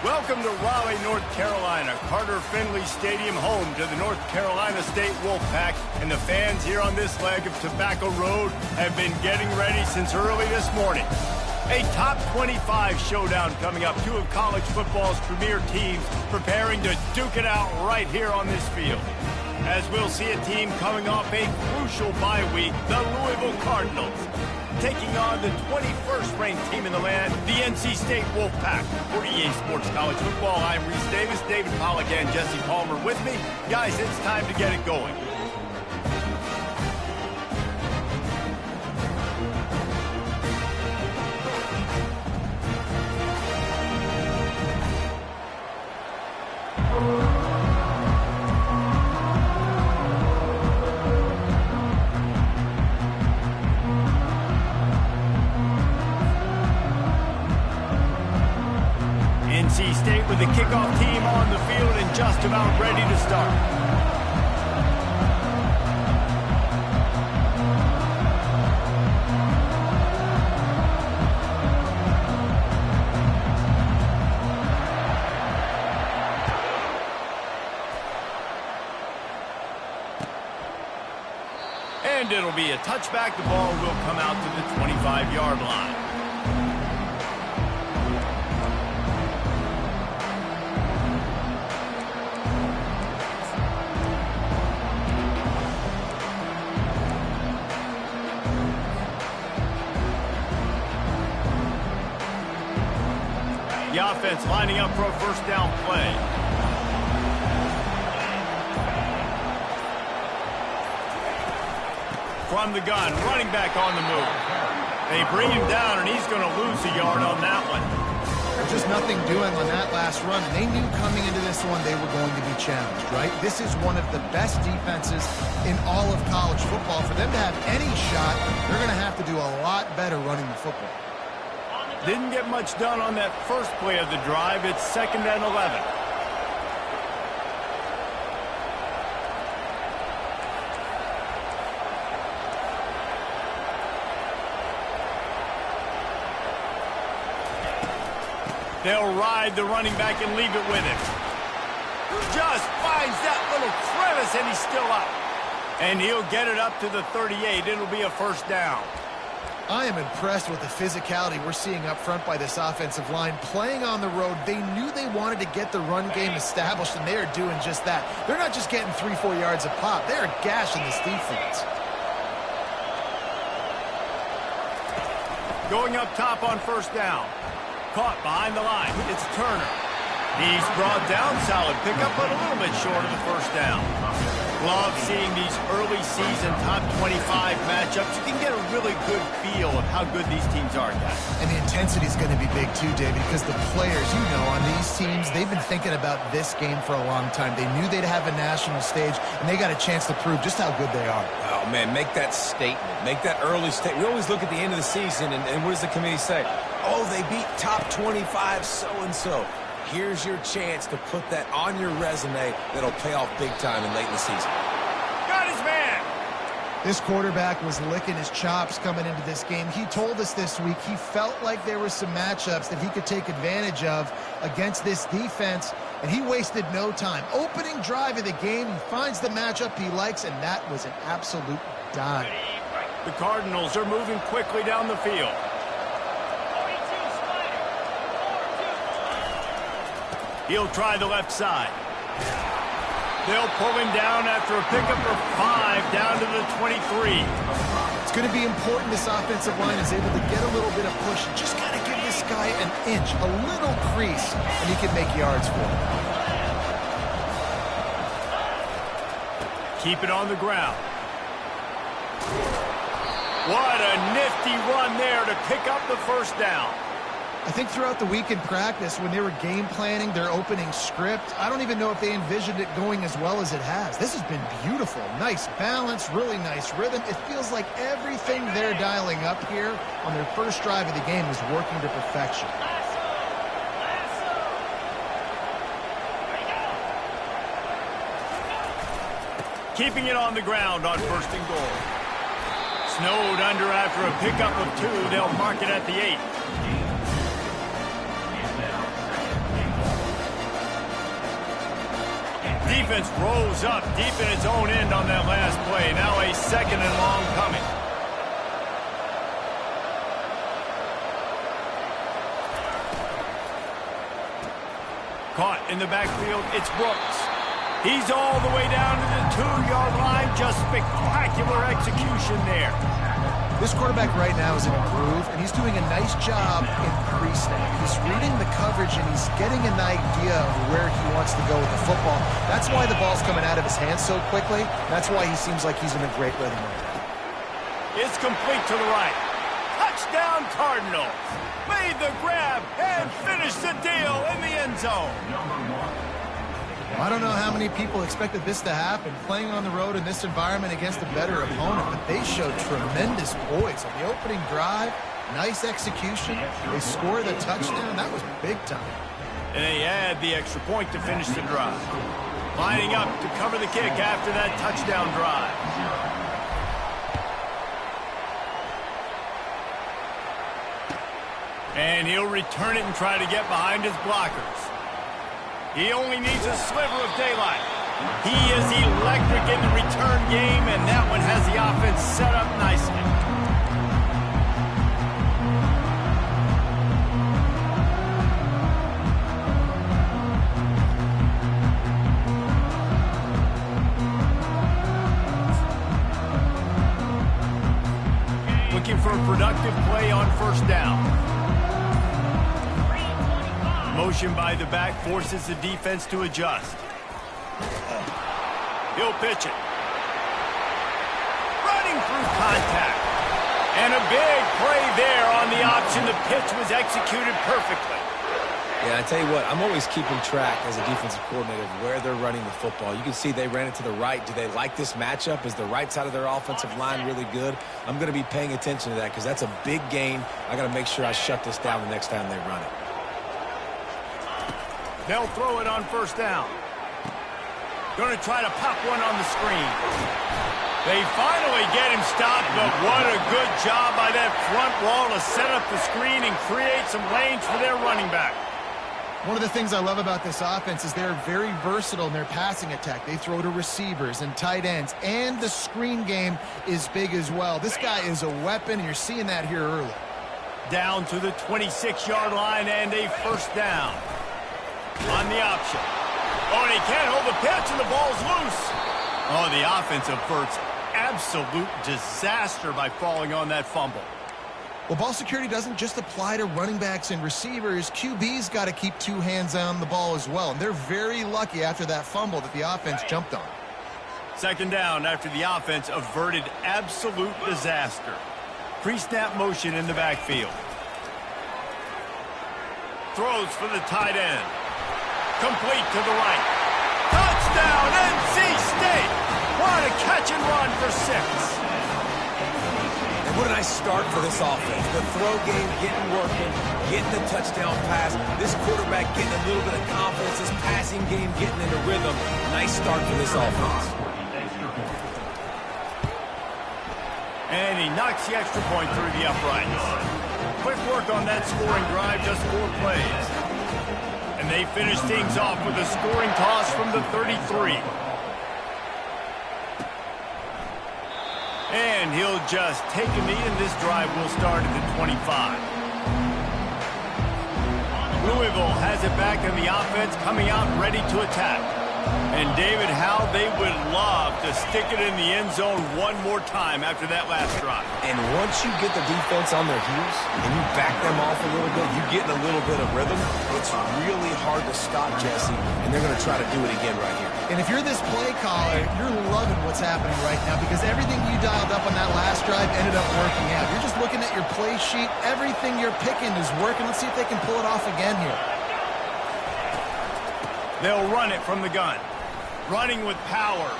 Welcome to Raleigh, North Carolina, Carter Finley Stadium, home to the North Carolina State Wolfpack, and the fans here on this leg of Tobacco Road have been getting ready since early this morning. A top 25 showdown coming up, two of college football's premier teams preparing to duke it out right here on this field. As we'll see a team coming off a crucial bye week, the Louisville Cardinals, taking on the 21st ranked team in the land, the NC State Wolfpack. For EA Sports College Football, I'm Reese Davis, David Pollack, and Jesse Palmer with me. Guys, it's time to get it going. NC State with the kickoff team on the field and just about ready to start. And it'll be a touchback. The ball will come out to the 25-yard line. The offense lining up for a first down play. From the gun, running back on the move. They bring him down, and he's going to lose a yard on that one. There's just nothing doing on that last run, and they knew coming into this one they were going to be challenged, right? This is one of the best defenses in all of college football. For them to have any shot, they're going to have to do a lot better running the football. Didn't get much done on that first play of the drive. It's 2nd and 11. They'll ride the running back and leave it with him. Just finds that little crevice, and he's still up. And he'll get it up to the 38. It'll be a first down. I am impressed with the physicality we're seeing up front by this offensive line. Playing on the road, they knew they wanted to get the run game established, and they are doing just that. They're not just getting 3-4 yards a pop. They are gashing this defense. Going up top on first down. Caught behind the line. It's Turner. He's brought down. Solid pickup, but a little bit short of the first down. Love seeing these early season top 25 matchups. You can get a really good feel of how good these teams are, guys. And the intensity is going to be big too, David, because the players, you know, on these teams, they've been thinking about this game for a long time. They knew they'd have a national stage, and they got a chance to prove just how good they are. Oh, man, make that statement. Make that early statement. We always look at the end of the season, and what does the committee say? Oh, they beat top 25 so-and-so. Here's your chance to put that on your resume that'll pay off big time and late in the season. Got his man. This quarterback was licking his chops coming into this game. He told us this week he felt like there were some matchups that he could take advantage of against this defense, and he wasted no time. Opening drive of the game, he finds the matchup he likes, and that was an absolute dime. The Cardinals are moving quickly down the field. He'll try the left side. They'll pull him down after a pickup of 5 down to the 23. It's going to be important this offensive line is able to get a little bit of push. Just got to give this guy an inch, a little crease, and he can make yards for him. Keep it on the ground. What a nifty run there to pick up the first down. I think throughout the week in practice, when they were game planning their opening script, I don't even know if they envisioned it going as well as it has. This has been beautiful. Nice balance, really nice rhythm. It feels like everything they're dialing up here on their first drive of the game is working to perfection. Keeping it on the ground on 1st and goal. Snowed under after a pickup of 2. They'll mark it at the 8. defense rose up deep in its own end on that last play. Now a second and long coming. Caught in the backfield, it's Brooks. He's all the way down to the 2-yard line. Just spectacular execution there. This quarterback right now is in a groove, and he's doing a nice job in pre-snap. He's reading the coverage, and he's getting an idea of where he wants to go with the football. That's why the ball's coming out of his hands so quickly. That's why he seems like he's in a great rhythm right now. It's complete to the right. Touchdown Cardinals. Made the grab and finished the deal in the end zone. I don't know how many people expected this to happen, playing on the road in this environment against a better opponent, but they showed tremendous poise on the opening drive. Nice execution. They score the touchdown. That was big time. And they add the extra point to finish the drive. Lining up to cover the kick after that touchdown drive. And he'll return it and try to get behind his blockers. He only needs a sliver of daylight. He is electric in the return game, and that one has the offense set up nicely. Looking for a productive play on first down. Motion by the back forces the defense to adjust. He'll pitch it. Running through contact. And a big play there on the option. The pitch was executed perfectly. Yeah, I tell you what, I'm always keeping track as a defensive coordinator of where they're running the football. You can see they ran it to the right. Do they like this matchup? Is the right side of their offensive line really good? I'm going to be paying attention to that because that's a big gain. I got to make sure I shut this down the next time they run it. They'll throw it on first down. Going to try to pop one on the screen. They finally get him stopped, but what a good job by that front wall to set up the screen and create some lanes for their running back. One of the things I love about this offense is they're very versatile in their passing attack. They throw to receivers and tight ends, and the screen game is big as well. This guy is a weapon, and you're seeing that here early. Down to the 26-yard line and a first down. On the option. Oh, and he can't hold the pitch, and the ball's loose. Oh, the offense averts absolute disaster by falling on that fumble. Well, ball security doesn't just apply to running backs and receivers. QB's got to keep two hands on the ball as well, and they're very lucky after that fumble that the offense jumped on. Second down after the offense averted absolute disaster. Pre-snap motion in the backfield. Throws for the tight end. Complete to the right. Touchdown, NC State! What a catch and run for 6. And what a nice start for this offense. The throw game getting working, getting the touchdown pass. This quarterback getting a little bit of confidence. This passing game getting into rhythm. Nice start for this offense. And he knocks the extra point through the uprights. Quick work on that scoring drive, just 4 plays. And they finish things off with a scoring toss from the 33. And he'll just take a knee, and this drive will start at the 25. Louisville has it back in the offense, coming out ready to attack. And David, how they would love to stick it in the end zone one more time after that last drive. And once you get the defense on their heels and you back them off a little bit, you get in a little bit of rhythm, it's really hard to stop, Jesse, and they're going to try to do it again right here. And if you're this play caller, you're loving what's happening right now because everything you dialed up on that last drive ended up working out. You're just looking at your play sheet. Everything you're picking is working. Let's see if they can pull it off again here. They'll run it from the gun. Running with power.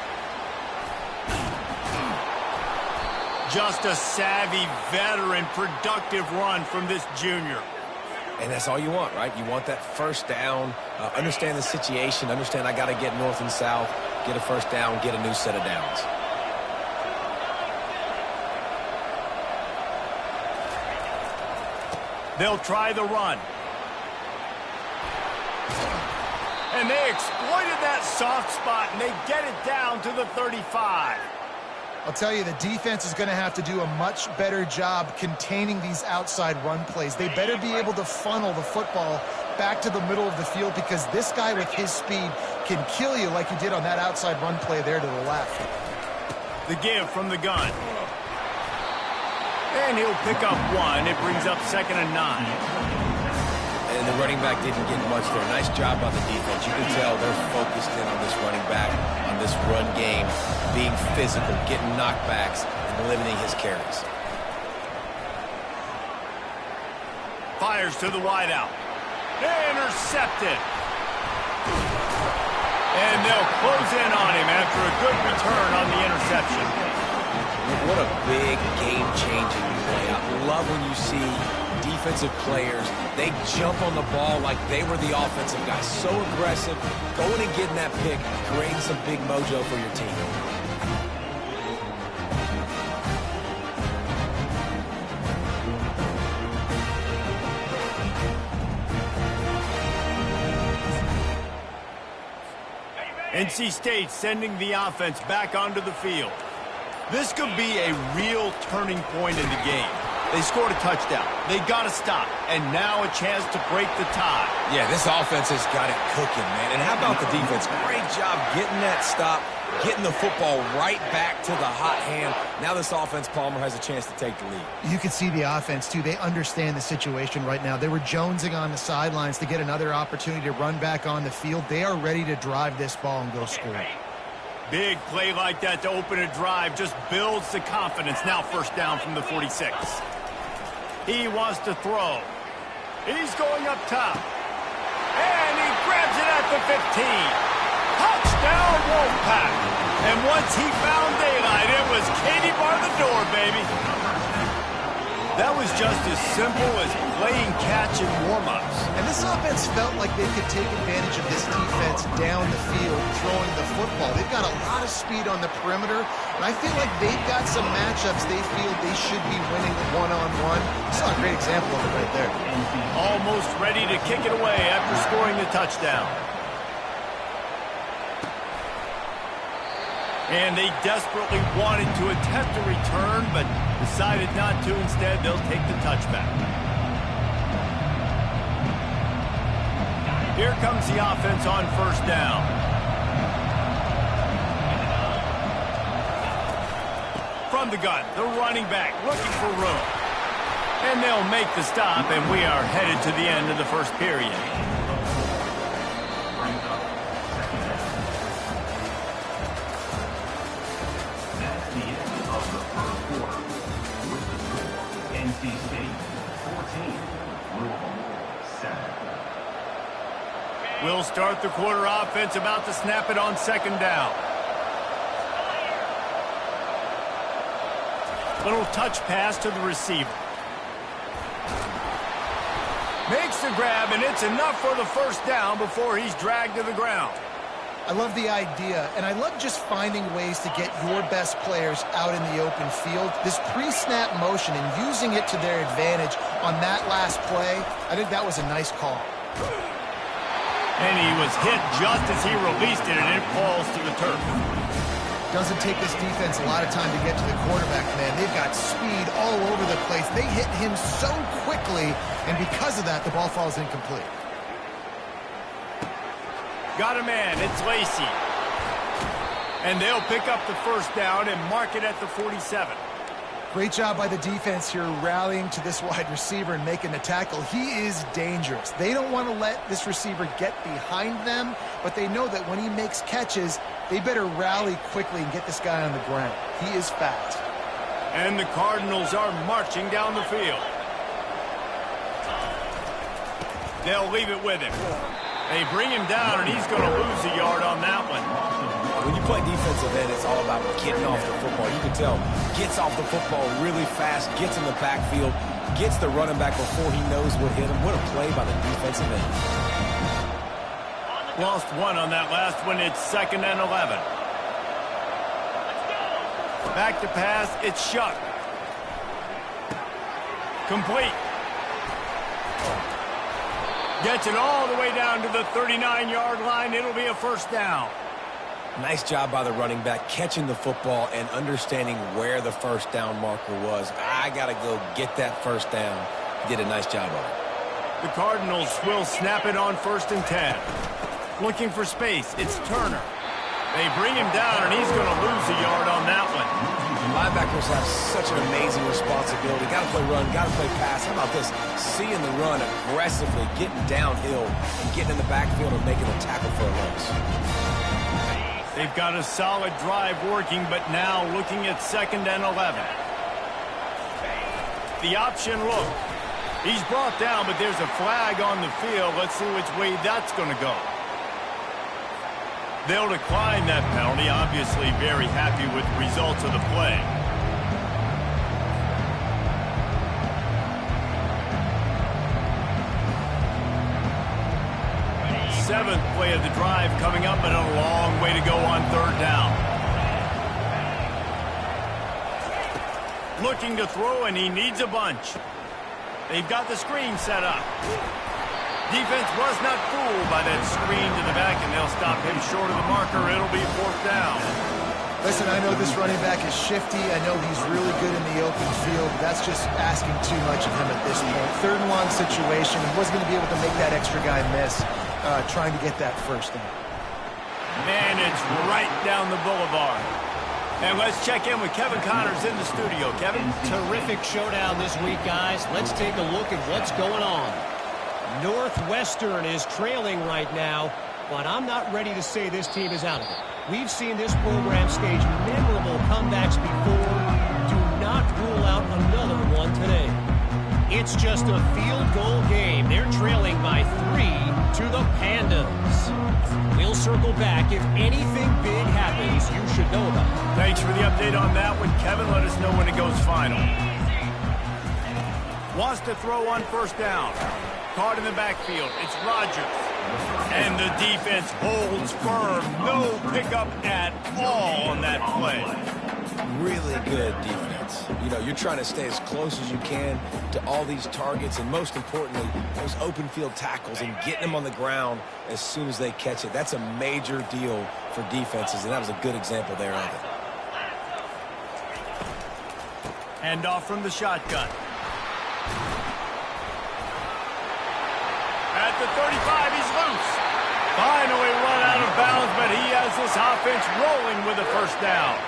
Just a savvy, veteran, productive run from this junior. And that's all you want, right? You want that first down, understand the situation, understand I got to get north and south, get a first down, get a new set of downs. They'll try the run. And they exploited that soft spot, and they get it down to the 35. I'll tell you, the defense is going to have to do a much better job containing these outside run plays. They better be able to funnel the football back to the middle of the field, because this guy with his speed can kill you like he did on that outside run play there to the left. The give from the gun. And he'll pick up one. It brings up 2nd and 9. And the running back didn't get much there. Nice job by the defense. You can tell they're focused in on this running back, on this run game, being physical, getting knockbacks, and limiting his carries. Fires to the wideout. Intercepted. And they'll close in on him after a good return on the interception. What a big game-changing play. I love when you see defensive players, they jump on the ball like they were the offensive guys. So aggressive, going and getting that pick, creating some big mojo for your team. NC State sending the offense back onto the field. This could be a real turning point in the game. They scored a touchdown. They got to stop. And now a chance to break the tie. Yeah, this offense has got it cooking, man. And how about the defense? Great job getting that stop, getting the football right back to the hot hand. Now this offense, Palmer, has a chance to take the lead. You can see the offense, too. They understand the situation right now. They were jonesing on the sidelines to get another opportunity to run back on the field. They are ready to drive this ball and go score. Big play like that to open a drive just builds the confidence. Now 1st down from the 46. He wants to throw. He's going up top. And he grabs it at the 15. Touchdown, Wolfpack. And once he found daylight, it was Katie bar the door, baby. That was just as simple as playing catch in warm-ups. And this offense felt like they could take advantage of this defense down the field, throwing the football. They've got a lot of speed on the perimeter, and I feel like they've got some matchups they feel they should be winning one-on-one. Saw a great example of it right there. Almost ready to kick it away after scoring the touchdown. And they desperately wanted to attempt a return, but decided not to. Instead, they'll take the touchback. Here comes the offense on 1st down. From the gun, the running back looking for room. And they'll make the stop, and we are headed to the end of the 1st period. We'll start the quarter offense, about to snap it on 2nd down. Little touch pass to the receiver. Makes the grab, and it's enough for the 1st down before he's dragged to the ground. I love the idea, and I love just finding ways to get your best players out in the open field. This pre-snap motion and using it to their advantage on that last play, I think that was a nice call. And he was hit just as he released it, and it falls to the turf. Doesn't take this defense a lot of time to get to the quarterback, man. They've got speed all over the place. They hit him so quickly, and because of that, the ball falls incomplete. Got a man. It's Lacey. And they'll pick up the 1st down and mark it at the 47. Great job by the defense here, rallying to this wide receiver and making the tackle. He is dangerous. They don't want to let this receiver get behind them, but they know that when he makes catches, they better rally quickly and get this guy on the ground. He is fast. And the Cardinals are marching down the field. They'll leave it with him. They bring him down, and he's going to lose a yard on that one. When you play defensive end, it's all about getting off the football. You can tell, gets off the football really fast, gets in the backfield, gets the running back before he knows what hit him. What a play by the defensive end. Lost one on that last one. It's 2nd and 11. Back to pass. It's Shuck. Gets it all the way down to the 39-yard line. It'll be a first down. Nice job by the running back catching the football and understanding where the first down marker was. I got to go get that first down. He did a nice job of it. The Cardinals will snap it on 1st and 10. Looking for space. It's Turner. They bring him down, and he's going to lose a yard on that one. Linebackers have such an amazing responsibility. Got to play run, got to play pass. How about this? Seeing the run aggressively, getting downhill, and getting in the backfield and making a tackle for a loss. They've got a solid drive working, but now looking at 2nd and 11. The option look. He's brought down, but there's a flag on the field. Let's see which way that's going to go. They'll decline that penalty. Obviously very happy with the results of the play. Seventh play of the drive coming up, but a long way to go on 3rd down. Looking to throw, and he needs a bunch. They've got the screen set up. Defense was not fooled by that screen to the back, and they'll stop him short of the marker. It'll be 4th down. Listen, I know this running back is shifty. I know he's really good in the open field. That's just asking too much of him at this point. 3rd and long situation. He wasn't going to be able to make that extra guy miss trying to get that first down. Man, it's right down the boulevard. And let's check in with Kevin Connors in the studio. Kevin? Terrific showdown this week, guys. Let's take a look at what's going on. Northwestern is trailing right now, but I'm not ready to say this team is out of it. We've seen this program stage memorable comebacks before. Do not rule out another one today. It's just a field goal game. They're trailing by 3 to the Pandas. We'll circle back. If anything big happens, you should know about it. Thanks for the update on that one, Kevin. Let us know when it goes final. Wants to throw on 1st down. Caught in the backfield. It's Rodgers. And the defense holds firm. No pickup at all on that play. Really good defense. You know, you're trying to stay as close as you can to all these targets, and most importantly, those open field tackles and getting them on the ground as soon as they catch it. That's a major deal for defenses, and that was a good example there of it. Hand off from the shotgun. At the 35, he's loose. Finally run out of bounds, but he has this offense rolling with a 1st down.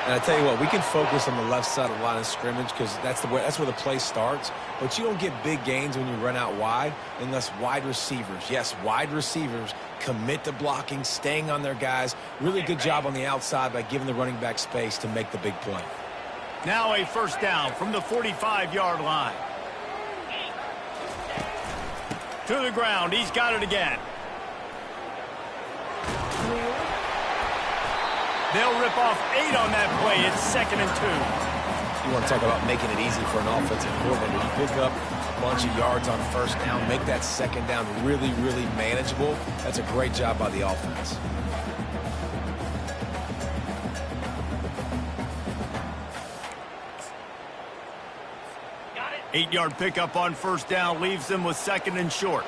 And I tell you what, we can focus on the left side of the line of scrimmage because that's where the play starts. But you don't get big gains when you run out wide unless wide receivers, yes, wide receivers, commit to blocking, staying on their guys. Really good job on the outside by giving the running back space to make the big play. Now a 1st down from the 45-yard line. To the ground. He's got it again. They'll rip off 8 on that play. It's 2nd and 2. You want to talk about making it easy for an offensive coordinator. You pick up a bunch of yards on 1st down, make that 2nd down really, really manageable. That's a great job by the offense. Got it. 8-yard pickup on 1st down leaves them with 2nd and short.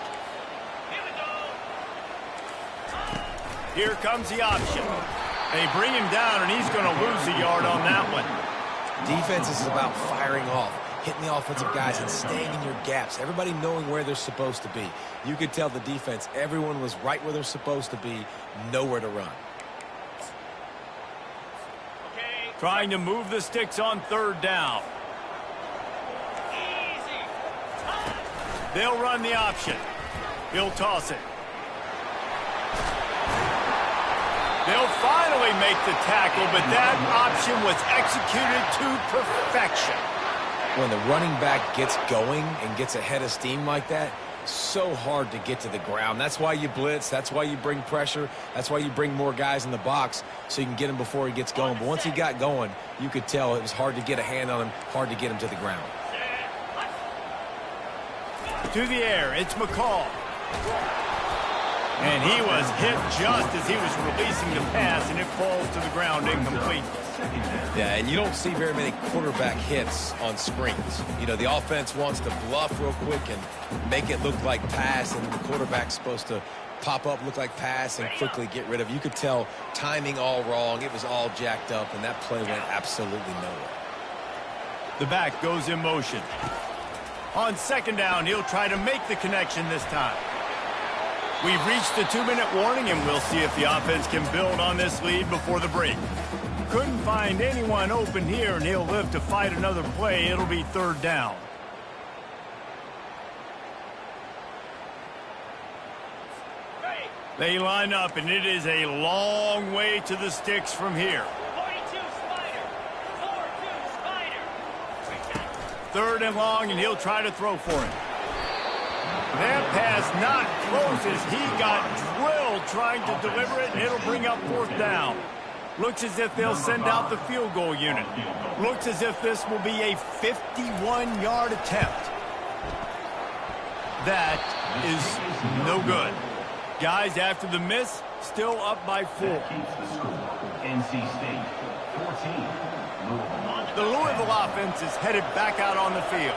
Here comes the option. They bring him down, and he's going to lose a yard on that one. Defense is about firing off, hitting the offensive guys, and staying in your gaps. Everybody knowing where they're supposed to be. You could tell the defense, everyone was right where they're supposed to be, nowhere to run. Trying to move the sticks on 3rd down. They'll run the option. He'll toss it. They'll finally make the tackle, but that option was executed to perfection. When the running back gets going and gets ahead of steam like that, so hard to get to the ground. That's why you blitz. That's why you bring pressure. That's why you bring more guys in the box so you can get him before he gets going. But once he got going, you could tell it was hard to get a hand on him, hard to get him to the ground. To the air, it's McCall. And he was hit just as he was releasing the pass, and it falls to the ground incomplete. Yeah, and you don't see very many quarterback hits on screens. You know, the offense wants to bluff real quick and make it look like pass, and the quarterback's supposed to pop up, look like pass, and quickly get rid of. You could tell timing all wrong. It was all jacked up, and that play went absolutely nowhere. The back goes in motion. On second down, he'll try to make the connection this time. We've reached the 2-minute warning, and we'll see if the offense can build on this lead before the break. Couldn't find anyone open here, and he'll live to fight another play. It'll be third down. They line up, and it is a long way to the sticks from here. 42 Spider. 4-2 Spider. Third and long, and he'll try to throw for it. That pass not close as he got drilled trying to deliver it, and it'll bring up fourth down. Looks as if they'll send out the field goal unit. Looks as if this will be a 51-yard attempt. That is no good. Guys, after the miss, still up by 4. NC State 14. The Louisville offense is headed back out on the field.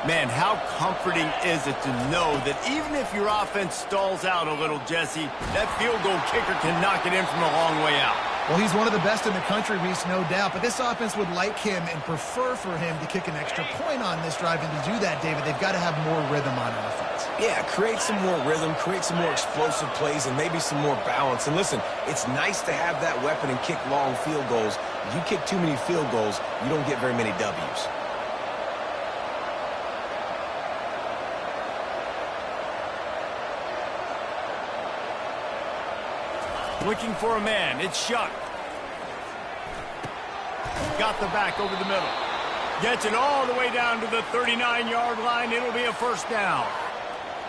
Man, how comforting is it to know that even if your offense stalls out a little, Jesse, that field goal kicker can knock it in from a long way out. Well, he's one of the best in the country, Reese, no doubt. But this offense would like him and prefer for him to kick an extra point on this drive. And to do that, David, they've got to have more rhythm on offense. Yeah, create some more rhythm, create some more explosive plays, and maybe some more balance. And listen, it's nice to have that weapon and kick long field goals. If you kick too many field goals, you don't get very many W's. Looking for a man. It's Shuck. Got the back over the middle. Gets it all the way down to the 39-yard line. It'll be a first down.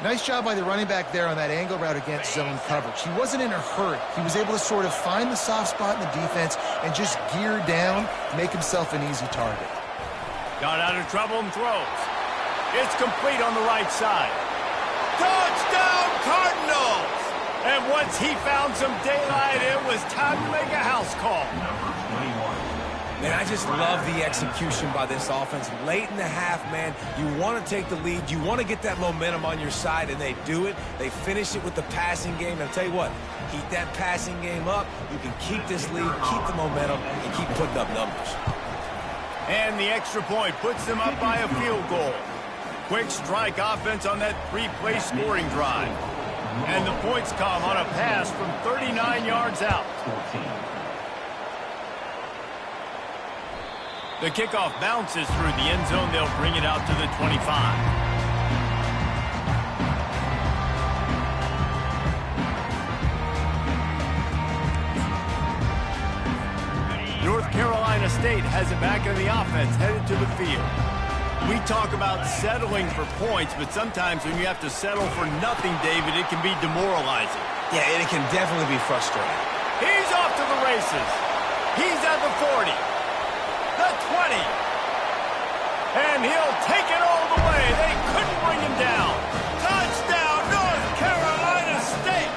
Nice job by the running back there on that angle route against zone coverage. He wasn't in a hurry. He was able to sort of find the soft spot in the defense and just gear down, make himself an easy target. Got out of trouble and throws. It's complete on the right side. Touchdown, Cardinals! And once he found some daylight, it was time to make a house call. Man, I just love the execution by this offense. Late in the half, man, you want to take the lead. You want to get that momentum on your side, and they do it. They finish it with the passing game. And I'll tell you what, keep that passing game up. You can keep this lead, keep the momentum, and keep putting up numbers. And the extra point puts them up by a field goal. Quick strike offense on that 3-play scoring drive. And the points come on a pass from 39 yards out. The kickoff bounces through the end zone. They'll bring it out to the 25. North Carolina State has it back in the offense, headed to the field. We talk about settling for points, but sometimes when you have to settle for nothing, David, it can be demoralizing. Yeah, and it can definitely be frustrating. He's off to the races. He's at the 40, the 20, and he'll take it all the way. They couldn't bring him down. Touchdown, North Carolina State.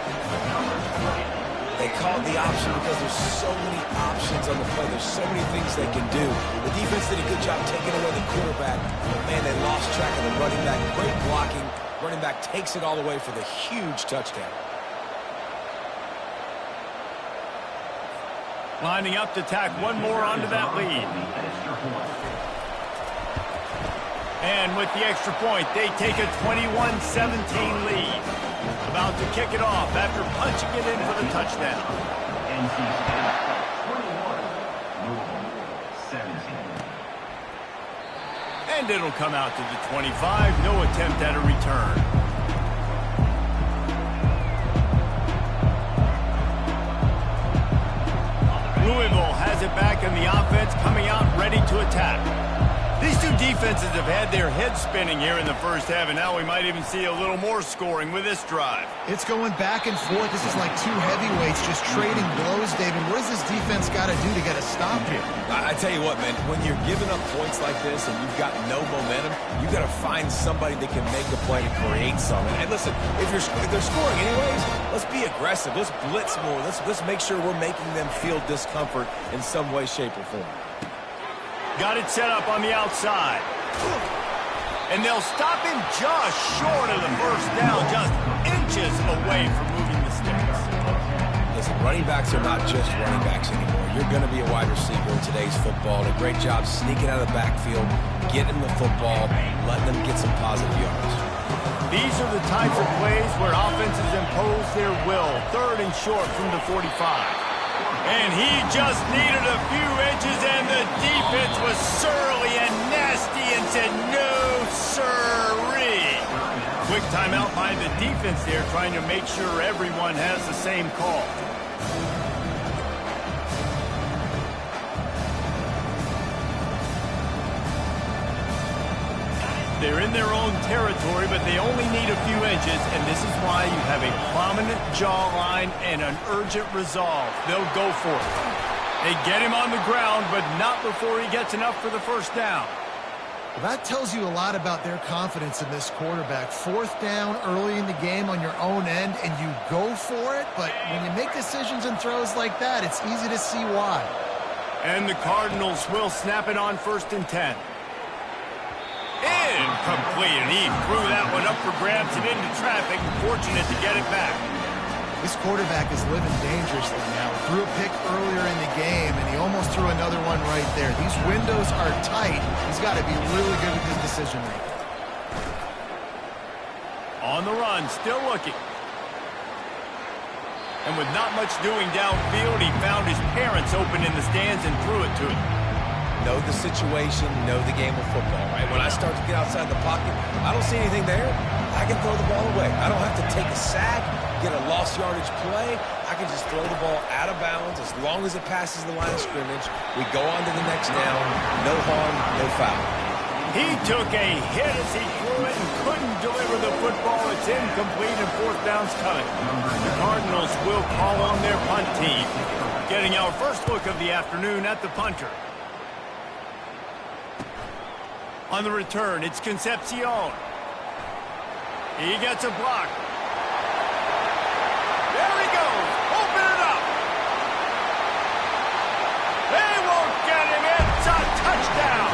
They called the option because there's so many options on the play. There's so many things they can do. The defense did a good job taking away the quarterback. But, man, they lost track of the running back. Great blocking. Running back takes it all the way for the huge touchdown. Lining up to tack one more onto that lead. And with the extra point, they take a 21-17 lead. About to kick it off after punching it in for the touchdown. NC State 21, 17. And it'll come out to the 25. No attempt at a return. Louisville has it back in the offense, coming out ready to attack. These two defenses have had their heads spinning here in the first half, and now we might even see a little more scoring with this drive. It's going back and forth. This is like two heavyweights just trading blows, David. What does this defense got to do to get a stop here? I tell you what, man, when you're giving up points like this and you've got no momentum, you got to find somebody that can make a play to create something. And listen, if they're scoring anyways, let's be aggressive. Let's blitz more. Let's make sure we're making them feel discomfort in some way, shape, or form. Got it set up on the outside. And they'll stop him just short of the first down, just inches away from moving the sticks. Listen, running backs are not just running backs anymore. You're going to be a wide receiver in today's football. And a great job sneaking out of the backfield, getting the football, letting them get some positive yards. These are the types of plays where offenses impose their will. 3rd and short from the 45. And he just needed a few inches, and the defense was surly and nasty and said, no, sirree. Quick timeout by the defense there, trying to make sure everyone has the same call. They're in their own territory, but they only need a few inches, and this is why you have a prominent jawline and an urgent resolve. They'll go for it. They get him on the ground, but not before he gets enough for the first down. Well, that tells you a lot about their confidence in this quarterback. 4th down early in the game on your own end, and you go for it, but when you make decisions and throws like that, it's easy to see why. And the Cardinals will snap it on 1st and 10. Incomplete, and he threw that one up for grabs and into traffic. Fortunate to get it back. This quarterback is living dangerously now. Threw a pick earlier in the game, and he almost threw another one right there. These windows are tight. He's got to be really good with his decision-making. On the run, still looking. And with not much doing downfield, he found his parents open in the stands and threw it to him. Know the situation, know the game of football, right? When I start to get outside the pocket, I don't see anything there. I can throw the ball away. I don't have to take a sack, get a lost yardage play. I can just throw the ball out of bounds. As long as it passes the line of scrimmage, we go on to the next down. No harm, no foul. He took a hit as he threw it and couldn't deliver the football. It's incomplete and 4th down's coming. The Cardinals will call on their punt team. Getting our first look of the afternoon at the punter. On the return, it's Concepcion. He gets a block. There he goes. Open it up. They won't get him. It's a touchdown.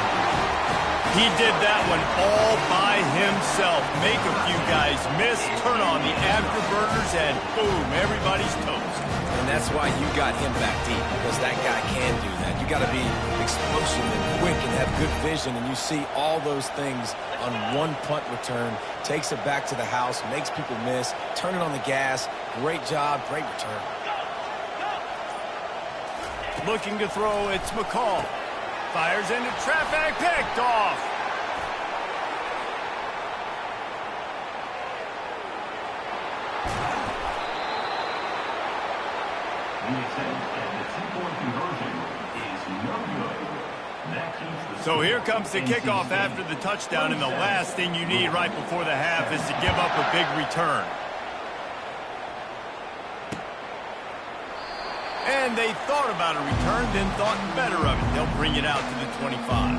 He did that one all by himself. Make a few guys miss, turn on the afterburners, and boom, everybody's toast. And that's why you got him back deep, because that guy can do that. You got to be explosive and quick and have good vision, and you see all those things on one punt return. Takes it back to the house, makes people miss, turning on the gas. Great job, great return. Looking to throw, it's McCall. Fires into traffic, picked off. The attempt at the 2-point conversion is no good. That keeps the So here comes the kickoff after the touchdown, and the last thing you need right before the half is to give up a big return. And they thought about a return, then thought better of it. They'll bring it out to the 25.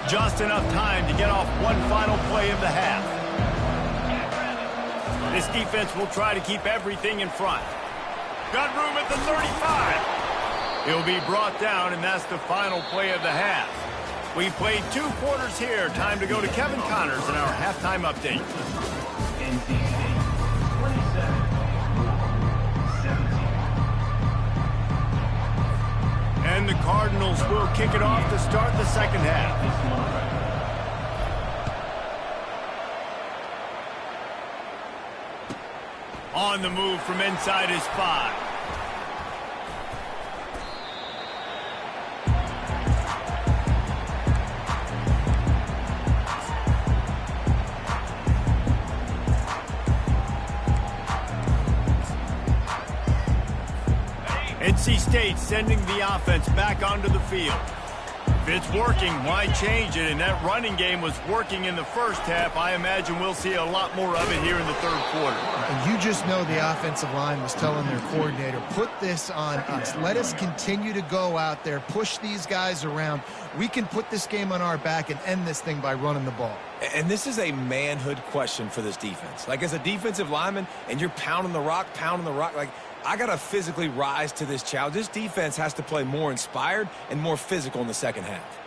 Just enough time to get off one final play of the half. This defense will try to keep everything in front. Got room at the 35. He'll be brought down, and that's the final play of the half. We played 2 quarters here. Time to go to Kevin Connors in our halftime update. NC State 27-17. And the Cardinals will kick it off to start the second half. On the move from inside his 5. NC State sending the offense back onto the field. If it's working, why change it? And that running game was working in the first half. I imagine we'll see a lot more of it here in the third quarter. And you just know the offensive line was telling their coordinator, put this on us. Let us continue to go out there, push these guys around. We can put this game on our back and end this thing by running the ball. And this is a manhood question for this defense. Like, as a defensive lineman, and you're pounding the rock, like, I got to physically rise to this challenge. This defense has to play more inspired and more physical in the second half.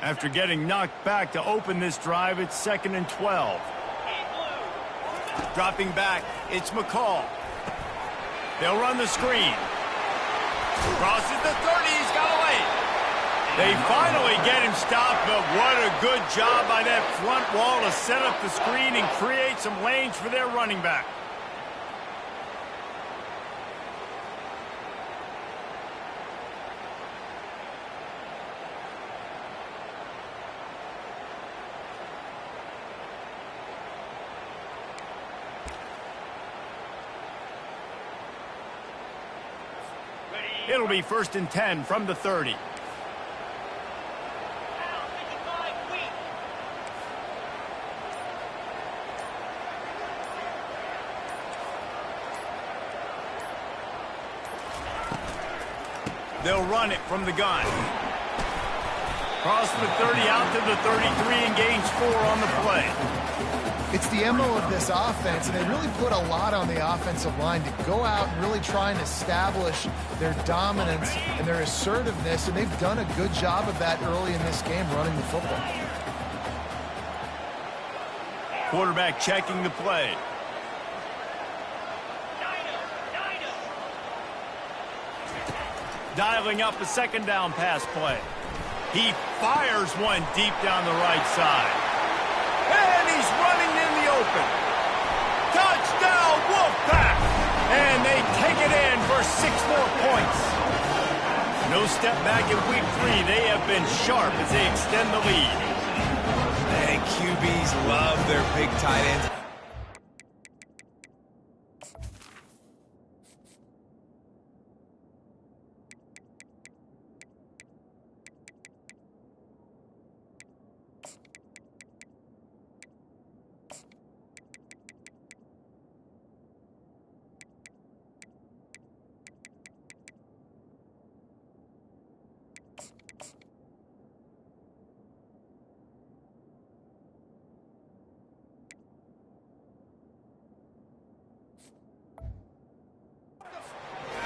After getting knocked back to open this drive, it's 2nd and 12. Dropping back, it's McCall. They'll run the screen. Crosses the 30, he's got away. They finally get him stopped, but what a good job by that front wall to set up the screen and create some lanes for their running back. It'll be 1st and 10 from the 30. They'll run it from the gun. Cross the 30 out to the 33 and gains 4 on the play. It's the MO of this offense, and they really put a lot on the offensive line to go out and really try and establish their dominance and their assertiveness, and they've done a good job of that early in this game running the football. Quarterback checking the play. Dialing up a 2nd down pass play. He fires one deep down the right side. And he's running in the open. Touchdown, Wolfpack! And they take it in for 6 more points. No step back in week 3. They have been sharp as they extend the lead. And QBs love their big tight ends.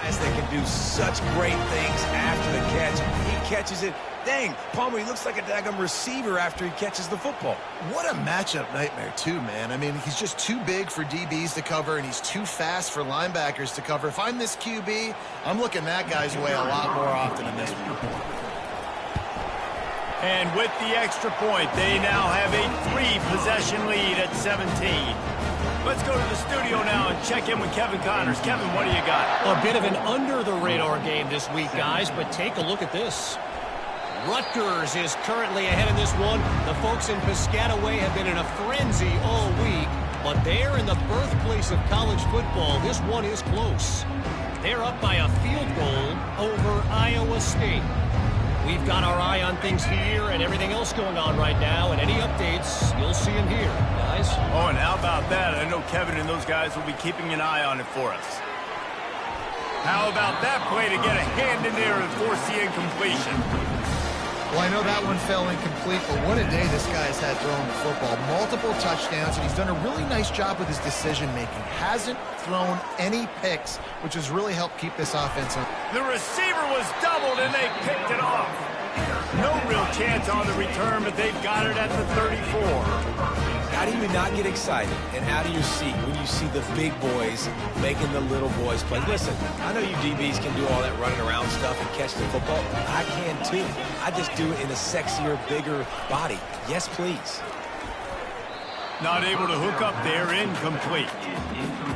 They can do such great things after the catch. He catches it. Dang, Palmer, he looks like a daggum receiver after he catches the football. What a matchup nightmare, too, man. I mean, he's just too big for DBs to cover, and he's too fast for linebackers to cover. If I'm this QB, I'm looking that guy's way a lot more often than this one. And with the extra point, they now have a 3-possession lead at 17. Let's go to the studio now and check in with Kevin Connors. Kevin, what do you got? A bit of an under-the-radar game this week, guys, but take a look at this. Rutgers is currently ahead in this one. The folks in Piscataway have been in a frenzy all week, but they're in the birthplace of college football. This one is close. They're up by a field goal over Iowa State. We've got our eye on things here and everything else going on right now, and any updates, you'll see them here, guys. Oh, and how about that? I know Kevin and those guys will be keeping an eye on it for us. How about that play to get a hand in there and force the incompletion? Well, I know that one fell incomplete, but what a day this guy's had throwing the football. Multiple touchdowns, and he's done a really nice job with his decision-making. Hasn't thrown any picks, which has really helped keep this offense on. The receiver was doubled, and they picked it off. No real chance on the return, but they've got it at the 34. How do you not get excited and out of your seat when you see the big boys making the little boys play? Listen, I know you DBs can do all that running around stuff and catch the football. I can too. I just do it in a sexier, bigger body. Yes, please. Not able to hook up there, incomplete.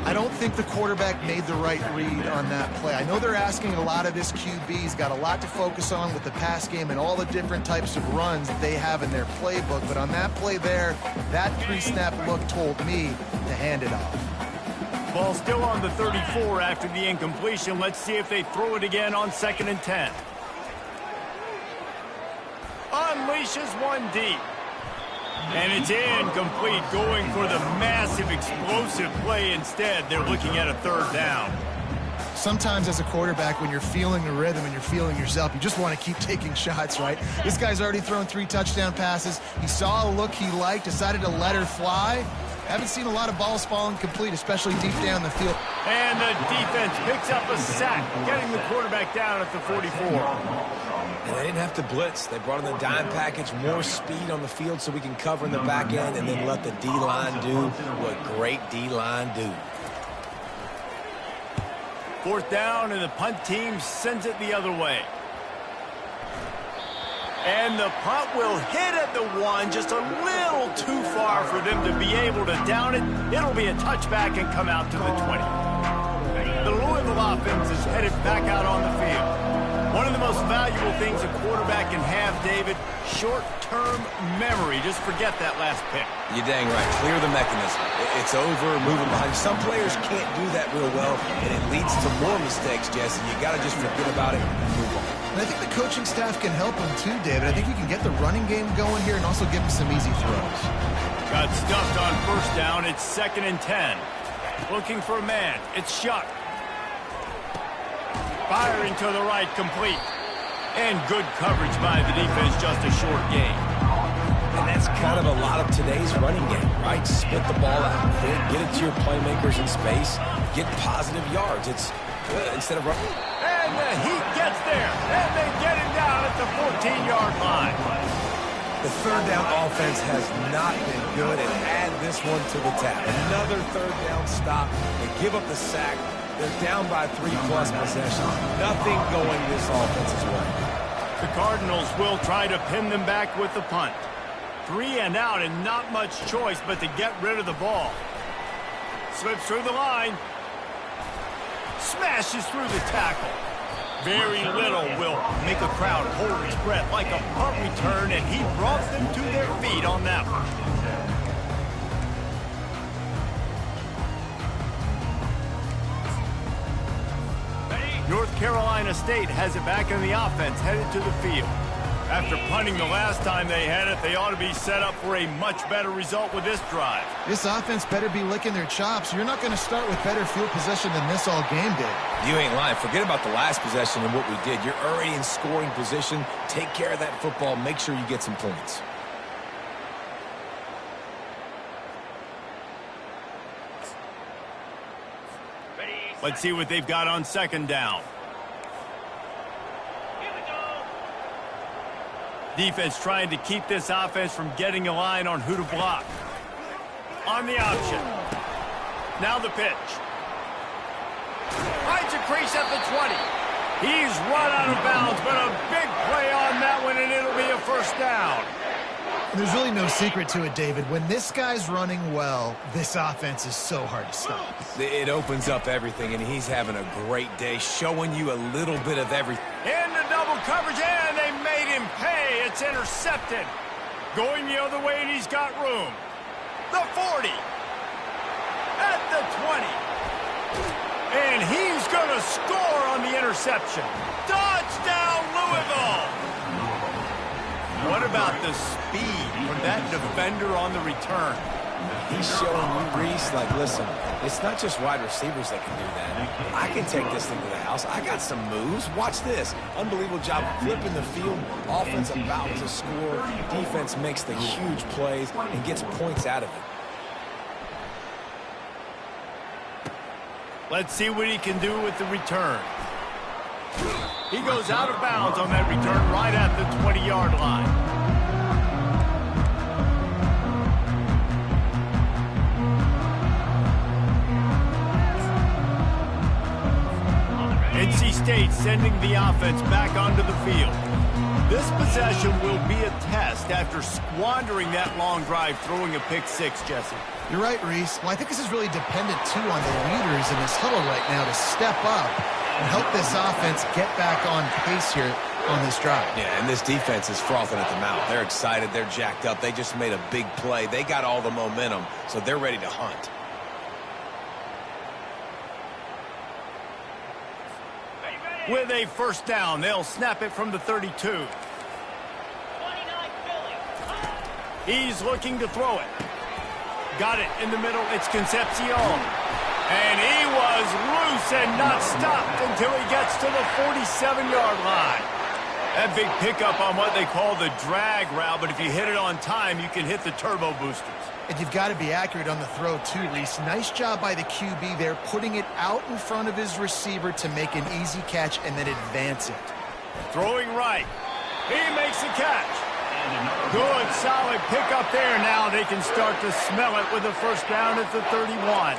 I don't think the quarterback made the right read on that play. I know they're asking a lot of this QB. He's got a lot to focus on with the pass game and all the different types of runs that they have in their playbook. But on that play there, that pre-snap look told me to hand it off. Ball still on the 34 after the incompletion. Let's see if they throw it again on 2nd and 10. Unleashes one deep. And it's incomplete, going for the massive explosive play instead. They're looking at a 3rd down. Sometimes as a quarterback, when you're feeling the rhythm and you're feeling yourself, you just want to keep taking shots, right? This guy's already thrown 3 touchdown passes. He saw a look he liked, decided to let her fly. Haven't seen a lot of balls falling complete, especially deep down the field. And the defense picks up a sack, getting the quarterback down at the 44. And they didn't have to blitz. They brought in the dime package, more speed on the field so we can cover in the back end and then let the D-line do what great D-line do. 4th down, and the punt team sends it the other way. And the punt will hit at the 1, just a little too far for them to be able to down it. It'll be a touchback and come out to the 20. The Louisville offense is headed back out on the field. One of the most valuable things a quarterback can have, David, short-term memory. Just forget that last pick. You're dang right. Clear the mechanism. It's over, moving behind. Some players can't do that real well, and it leads to more mistakes, Jesse. You got to just forget about it and move on. And I think the coaching staff can help him too, David. I think you can get the running game going here and also give him some easy throws. Got stuffed on 1st down. It's 2nd and 10. Looking for a man. It's Shuck. Firing to the right, complete. And good coverage by the defense, just a short gain. And that's kind of a lot of today's running game, right? Split the ball out quick, get it to your playmakers in space, get positive yards. It's instead of running. And the Heat gets there, and they get him down at the 14-yard line. The 3rd down offense has not been good, and add this one to the tab. Another 3rd down stop. They give up the sack. They're down by 3+ possessions. Nothing going this offense's way. The Cardinals will try to pin them back with the punt. 3 and out, and not much choice but to get rid of the ball. Slips through the line. Smashes through the tackle. Very little will make a crowd hold its breath, like a punt return, and he brought them to their feet on that one. North Carolina State has it back in the offense, headed to the field. After punting the last time they had it, they ought to be set up for a much better result with this drive. This offense better be licking their chops. You're not going to start with better field possession than this all game did. You ain't lying. Forget about the last possession and what we did. You're already in scoring position. Take care of that football. Make sure you get some points. Let's see what they've got on 2nd down. Defense trying to keep this offense from getting a line on who to block. On the option. Now the pitch. Finds a crease at the 20. He's run out of bounds, but a big play on that one, and it'll be a 1st down. There's really no secret to it, David. When this guy's running well, this offense is so hard to stop. It opens up everything, and he's having a great day, showing you a little bit of everything. Into double coverage, and they made him pay. It's intercepted. Going the other way, and he's got room. The 40. At the 20. And he's going to score on the interception. Touchdown, Louisville! What about the speed from that defender on the return? He's showing you, Reese, like, listen, it's not just wide receivers that can do that. I can take this thing to the house. I got some moves. Watch this. Unbelievable job flipping the field. Offense about to score. Defense makes the huge plays and gets points out of it. Let's see what he can do with the return. He goes out of bounds on that return right at the 20-yard line. NC State sending the offense back onto the field. This possession will be a test after squandering that long drive, throwing a pick 6, Jesse. You're right, Reese. Well, I think this is really dependent, too, on the leaders in this huddle right now to step up and help this offense get back on pace here on this drive. Yeah, and this defense is frothing at the mouth. They're excited. They're jacked up. They just made a big play. They got all the momentum, so they're ready to hunt. with a first down. They'll snap it from the 32. 29 Philly. He's looking to throw it. Got it in the middle. It's Concepcion. And he was loose and not stopped until he gets to the 47-yard line. That big pickup on what they call the drag route, but if you hit it on time, you can hit the turbo boosters. And you've got to be accurate on the throw, too, Reese. Nice job by the QB there, putting it out in front of his receiver to make an easy catch and then advance it. Throwing right. He makes the catch. Good, solid pickup there. Now they can start to smell it with a first down at the 31.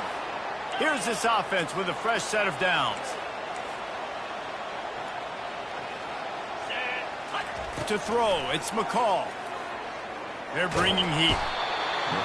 Here's this offense with a fresh set of downs. To throw, it's McCall. They're bringing heat.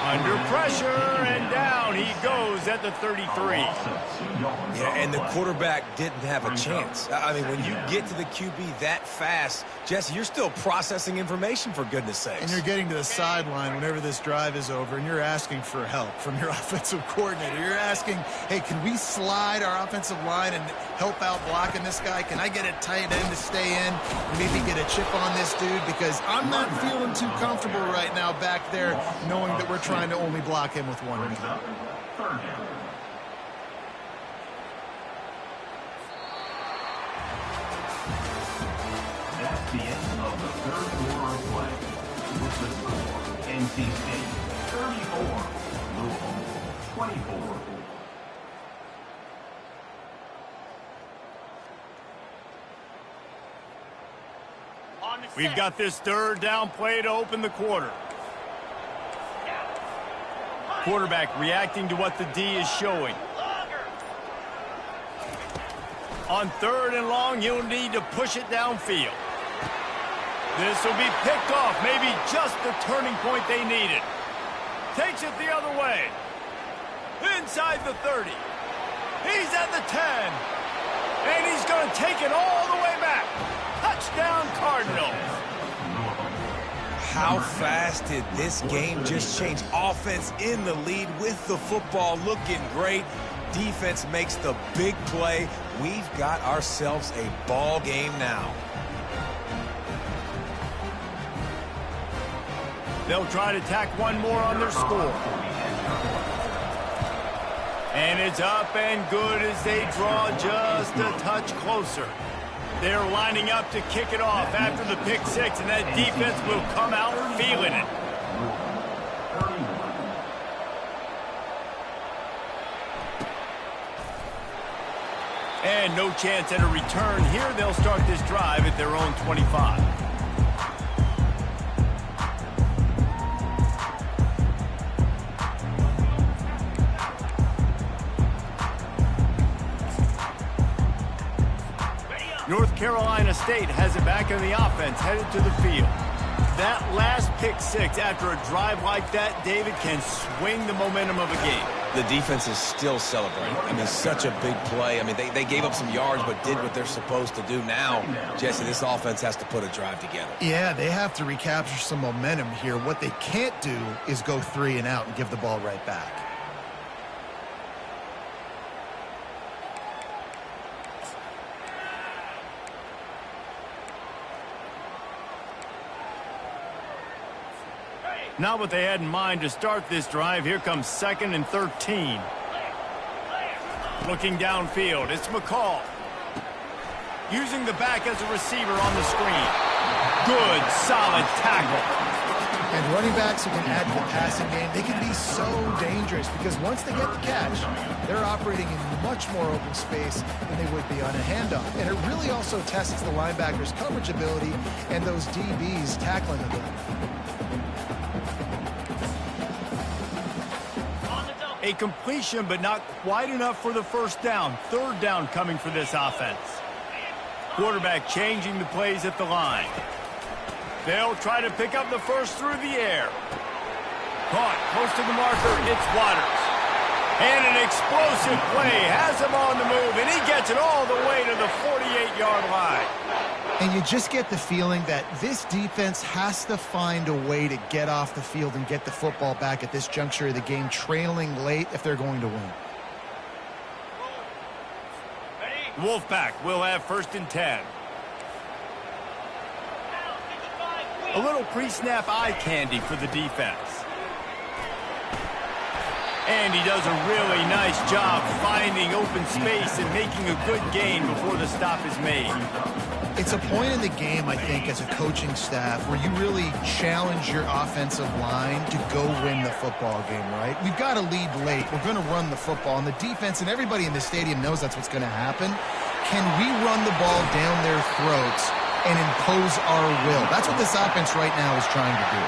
Under pressure, and down he goes at the 33. Yeah, and the quarterback didn't have a chance. I mean, when you get to the QB that fast, Jesse, you're still processing information, for goodness sakes. And you're getting to the sideline whenever this drive is over, and you're asking for help from your offensive coordinator. You're asking, hey, can we slide our offensive line and help out blocking this guy? Can I get a tight end to stay in and maybe get a chip on this dude? Because I'm not feeling too comfortable right now back there knowing that we're trying to only block him with one guy. That's the end of the third quarter of play. With the score, NC State 34, Louisville 24. We've got this third down play to open the quarter. Quarterback reacting to what the D is showing. On third and long, he'll need to push it downfield. This will be picked off, maybe just the turning point they needed. Takes it the other way. Inside the 30. He's at the 10. And he's going to take it all the way back. Touchdown, Cardinals. How fast did this game just change? Offense in the lead with the football looking great. Defense makes the big play. We've got ourselves a ball game now. They'll try to tack one more on their score. And it's up and good as they draw just a touch closer. They're lining up to kick it off after the pick six, and that defense will come out feeling it. And no chance at a return here. They'll start this drive at their own 25. North Carolina State has it back in the offense, headed to the field. That last pick six after a drive like that, David, can swing the momentum of a game. The defense is still celebrating. I mean, such a big play. I mean, they gave up some yards but did what they're supposed to do. Now, Jesse, this offense has to put a drive together. Yeah, they have to recapture some momentum here. What they can't do is go 3 and out and give the ball right back. Not what they had in mind to start this drive. Here comes 2nd and 13. Looking downfield, it's McCall. Using the back as a receiver on the screen. Good, solid tackle. And running backs who can add to the passing game, they can be so dangerous because once they get the catch, they're operating in much more open space than they would be on a handoff. And it really also tests the linebackers' coverage ability and those DBs' tackling ability. A completion, but not quite enough for the first down. Third down coming for this offense. Quarterback changing the plays at the line. They'll try to pick up the first through the air. Caught close to the marker. It's Waters. And an explosive play has him on the move, and he gets it all the way to the 48-yard line. And you just get the feeling that this defense has to find a way to get off the field and get the football back at this juncture of the game, trailing late if they're going to win. Wolfpack will have 1st and 10. A little pre-snap eye candy for the defense. And he does a really nice job finding open space and making a good gain before the stop is made. It's a point in the game, I think, as a coaching staff where you really challenge your offensive line to go win the football game, right? We've got to lead late. We're going to run the football. And the defense and everybody in the stadium knows that's what's going to happen. Can we run the ball down their throats and impose our will? That's what this offense right now is trying to do.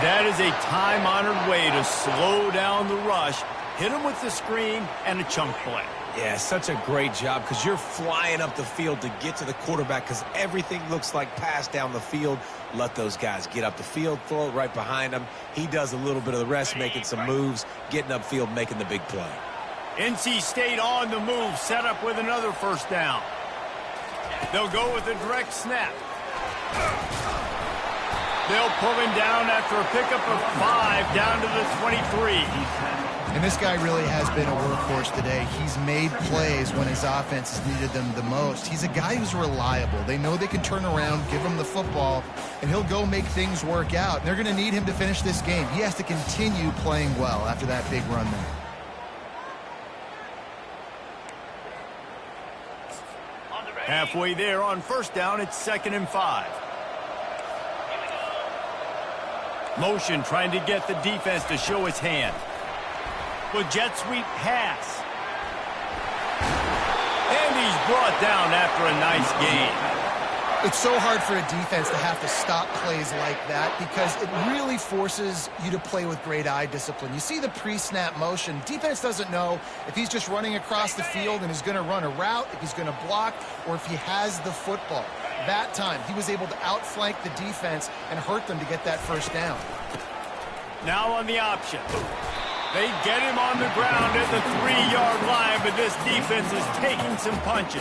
That is a time-honored way to slow down the rush, hit them with the screen, and a chunk play. Yeah, such a great job because you're flying up the field to get to the quarterback because everything looks like pass down the field. Let those guys get up the field, throw it right behind him. He does a little bit of the rest, making some moves, getting upfield, making the big play. NC State on the move, set up with another 1st down. They'll go with a direct snap. They'll pull him down after a pickup of 5 down to the 23. And this guy really has been a workhorse today. He's made plays when his offense has needed them the most. He's a guy who's reliable. They know they can turn around, give him the football, and he'll go make things work out. And they're going to need him to finish this game. He has to continue playing well after that big run there. Halfway there on 1st down, it's 2nd and 5. Motion trying to get the defense to show its hand. With jet sweep pass. And he's brought down after a nice gain. It's so hard for a defense to have to stop plays like that because it really forces you to play with great eye discipline. You see the pre-snap motion. Defense doesn't know if he's just running across the field and is going to run a route, if he's going to block, or if he has the football. That time, he was able to outflank the defense and hurt them to get that 1st down. Now on the option. They get him on the ground at the 3-yard line, but this defense is taking some punches.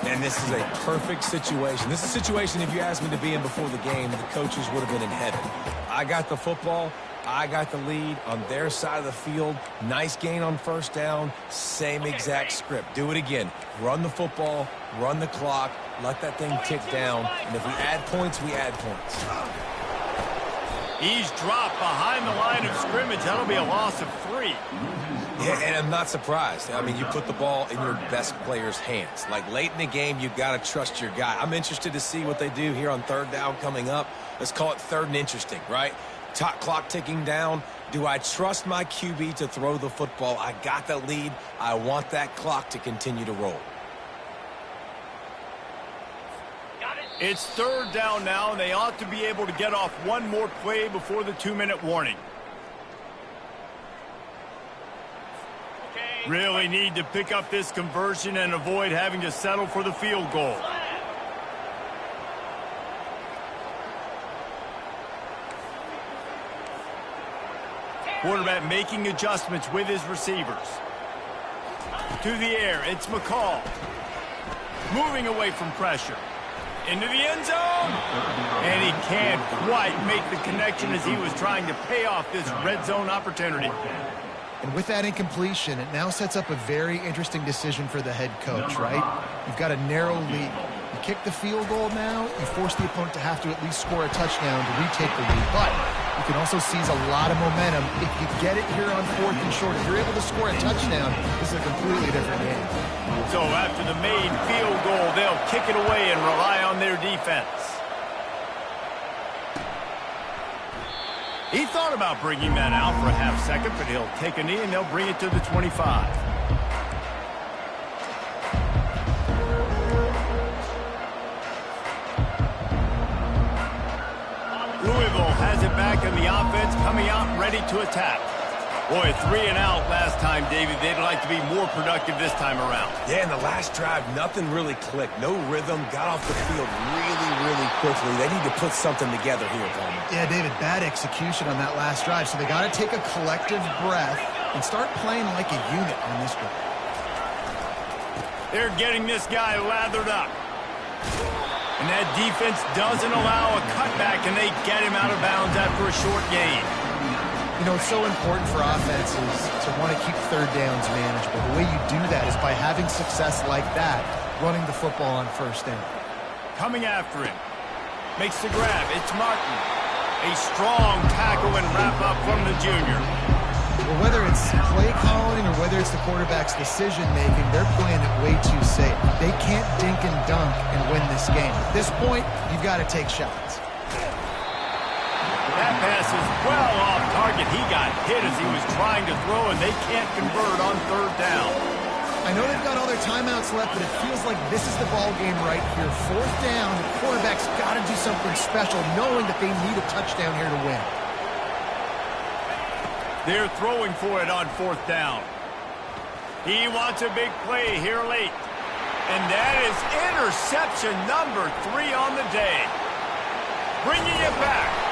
And this is a perfect situation. This is a situation, if you asked me to be in before the game, the coaches would have been in heaven. I got the football. I got the lead on their side of the field. Nice gain on 1st down. Same exact script. Do it again. Run the football, run the clock, let that thing tick down. And if we add points, we add points. He's dropped behind the line of scrimmage. That'll be a loss of 3. Yeah, and I'm not surprised. I mean, you put the ball in your best player's hands. Like, late in the game, you've got to trust your guy. I'm interested to see what they do here on 3rd down coming up. Let's call it 3rd and interesting, right? Top clock ticking down. Do I trust my QB to throw the football? I got the lead. I want that clock to continue to roll. It's 3rd down now, and they ought to be able to get off one more play before the 2-minute warning. Really need to pick up this conversion and avoid having to settle for the field goal. Quarterback making adjustments with his receivers. To the air, it's McCall. Moving away from pressure. Into the end zone. And he can't quite make the connection as he was trying to pay off this red zone opportunity. And with that incompletion, it now sets up a very interesting decision for the head coach, right? You've got a narrow lead. You kick the field goal now, you force the opponent to have to at least score a touchdown to retake the lead. But you can also seize a lot of momentum. If you get it here on 4th and short, if you're able to score a touchdown, this is a completely different game. So after the made field goal, they'll kick it away and rely on their defense. He thought about bringing that out for a half second, but he'll take a knee and they'll bring it to the 25. Louisville has it back in the offense, coming out ready to attack. Boy, 3 and out last time, David. They'd like to be more productive this time around. Yeah, in the last drive, nothing really clicked. No rhythm, got off the field really quickly. They need to put something together here, Palmer. Yeah, David, bad execution on that last drive. So they got to take a collective breath and start playing like a unit on this drive. They're getting this guy lathered up. And that defense doesn't allow a cutback, and they get him out of bounds after a short gain. You know, it's so important for offenses to want to keep third downs manageable. The way you do that is by having success like that, running the football on first down. Coming after him. Makes the grab. It's Martin. A strong tackle and wrap-up from the junior. Well, whether it's play calling or whether it's the quarterback's decision-making, they're playing it way too safe. They can't dink and dunk and win this game. At this point, you've got to take shots. That pass is well off target. He got hit as he was trying to throw, and they can't convert on third down. I know they've got all their timeouts left, but it feels like this is the ball game right here. Fourth down, the quarterback's got to do something special, knowing that they need a touchdown here to win. They're throwing for it on fourth down. He wants a big play here late. And that is interception number 3 on the day. Bringing it back.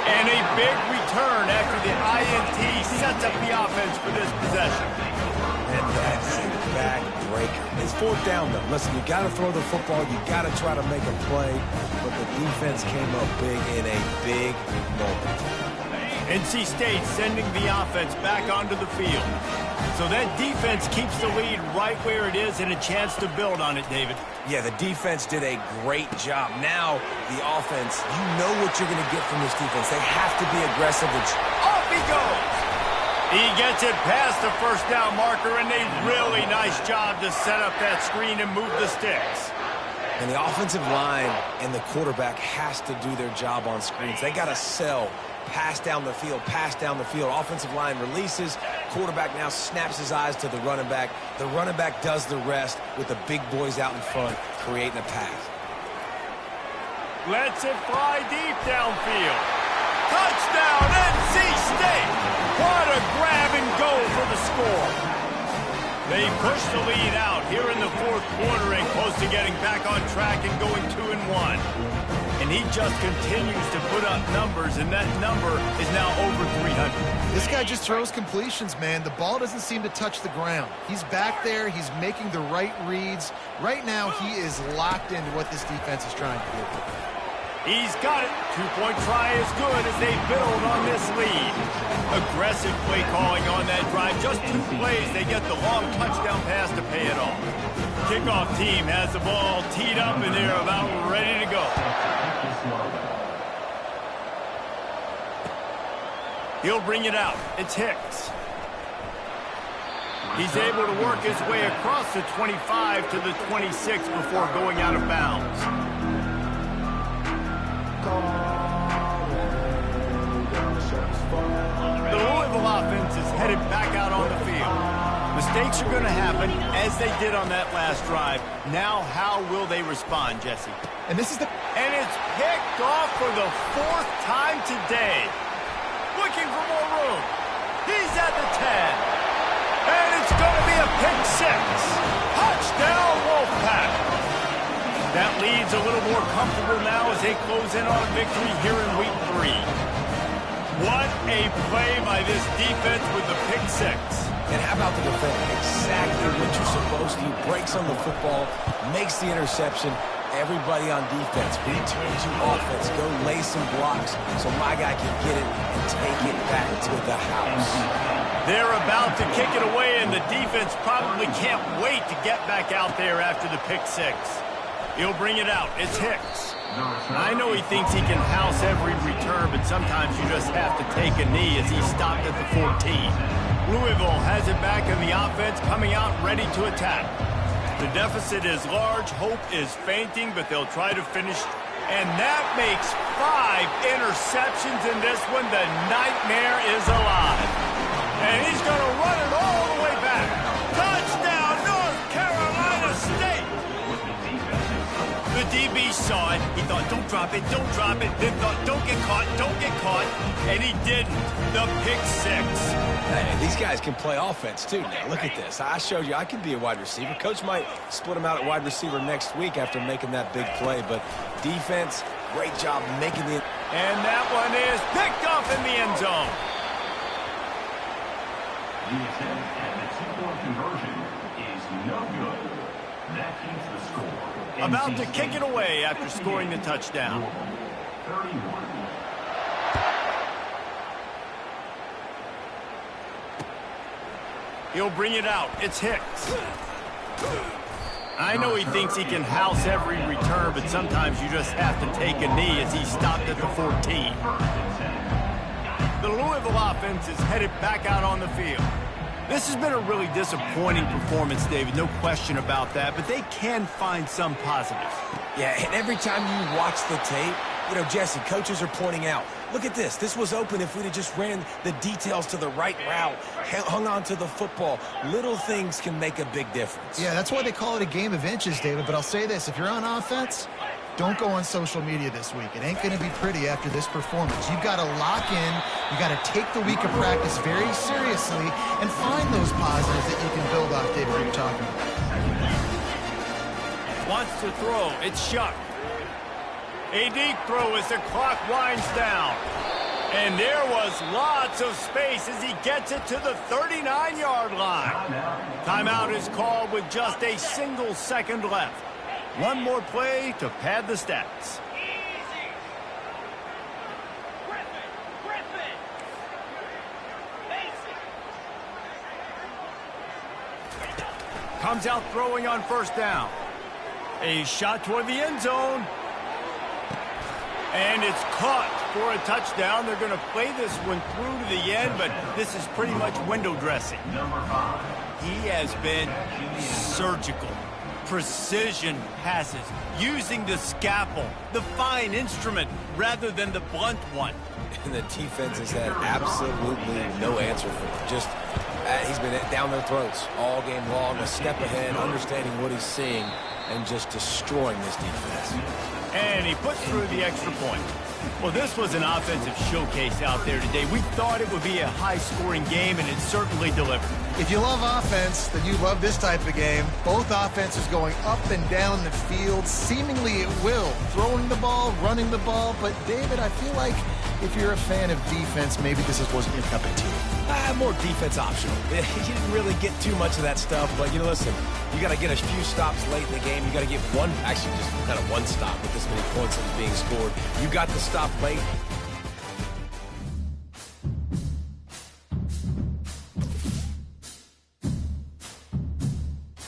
And a big return after the INT sets up the offense for this possession. And that's a backbreaker. It's fourth down, though. Listen, you got to throw the football. You got to try to make a play. But the defense came up big in a big moment. NC State sending the offense back onto the field. So that defense keeps the lead right where it is and a chance to build on it, David. Yeah, the defense did a great job. Now, the offense, you know what you're going to get from this defense. They have to be aggressive. Off he goes! He gets it past the first down marker, and a really nice job to set up that screen and move the sticks. And the offensive line and the quarterback has to do their job on screens. They got to sell. Pass down the field, pass down the field. Offensive line releases. Quarterback now snaps his eyes to the running back. The running back does the rest with the big boys out in front, creating a pass. Lets it fly deep downfield. Touchdown, NC State! What a grab and go for the score. They push the lead out here in the fourth quarter and close to getting back on track and going 2-1. And he just continues to put up numbers, and that number is now over 300. This guy just throws completions, man. The ball doesn't seem to touch the ground. He's back there. He's making the right reads. Right now, he is locked into what this defense is trying to do. He's got it. Two-point try is good as they build on this lead. Aggressive play calling on that drive. Just 2 plays, they get the long touchdown pass to pay it off. Kickoff team has the ball teed up, and they're about ready to go. He'll bring it out. It's Hicks. He's able to work his way across the 25 to the 26 before going out of bounds. The Louisville offense is headed back out on the field. Mistakes are going to happen, as they did on that last drive. Now, how will they respond, Jesse? And this is the... And it's picked off for the 4th time today. Looking for more room. He's at the 10. And it's going to be a pick 6. Touchdown, Wolfpack. That lead's a little more comfortable now as they close in on a victory here in week 3. What a play by this defense with the pick 6. And how about the defender? Exactly what you're supposed to do. Breaks on the football, makes the interception. Everybody on defense, return to offense. Go lay some blocks so my guy can get it and take it back to the house. They're about to kick it away, and the defense probably can't wait to get back out there after the pick 6. He'll bring it out. It's Hicks. I know he thinks he can house every return, but sometimes you just have to take a knee as he stopped at the 14. Louisville has it back in the offense, coming out ready to attack. The deficit is large. Hope is fainting, but they'll try to finish. And that makes 5 interceptions in this one. The nightmare is alive. And he's going to run it all the way back. Touchdown, North Carolina State. The DB saw it. He thought, don't drop it, don't drop it. Then thought, don't get caught, don't get caught. And he didn't. The pick 6. Hey, these guys can play offense, too. Now, look at this. I showed you I can be a wide receiver. Coach might split him out at wide receiver next week after making that big play. But defense, great job making the... And that one is picked off in the end zone. The attempt at the 2-point conversion is no good. That keeps the score. About to kick it away after scoring the touchdown. 31. He'll bring it out. It's Hicks. I know he thinks he can house every return, but sometimes you just have to take a knee as he stopped at the 14. The Louisville offense is headed back out on the field. This has been a really disappointing performance, David, no question about that, but they can find some positives. Yeah, and every time you watch the tape, you know, Jesse, coaches are pointing out, look at this. This was open if we'd have just ran the details to the right route, hung on to the football. Little things can make a big difference. Yeah, that's why they call it a game of inches, David. But I'll say this, if you're on offense, don't go on social media this week. It ain't going to be pretty after this performance. You've got to lock in. You've got to take the week of practice very seriously and find those positives that you can build off, David, what you're talking about. Wants to throw. It's Shuck. A deep throw as the clock winds down. And there was lots of space as he gets it to the 39-yard line. Timeout is called with just a single second left. One more play to pad the stats. Easy. Griffin. Basic. Comes out throwing on first down. A shot toward the end zone. And it's caught for a touchdown. They're going to play this one through to the end, but this is pretty much window dressing. He has been surgical. Precision passes, using the scalpel, the fine instrument, rather than the blunt one. And the defense has had absolutely no answer for him. Just, he's been down their throats all game long, a step ahead, understanding what he's seeing, and just destroying this defense. And he puts through the extra point. Well, this was an offensive showcase out there today. We thought it would be a high-scoring game, and it certainly delivered. If you love offense, then you love this type of game. Both offenses going up and down the field, seemingly at will. Throwing the ball, running the ball. But, David, I feel like if you're a fan of defense, maybe this wasn't your cup of tea. More defense optional. You didn't really get too much of that stuff, but, you know, listen, you got to get a few stops late in the game. You got to get one, actually just kind of one stop with this many points that was being scored. You got the stop late.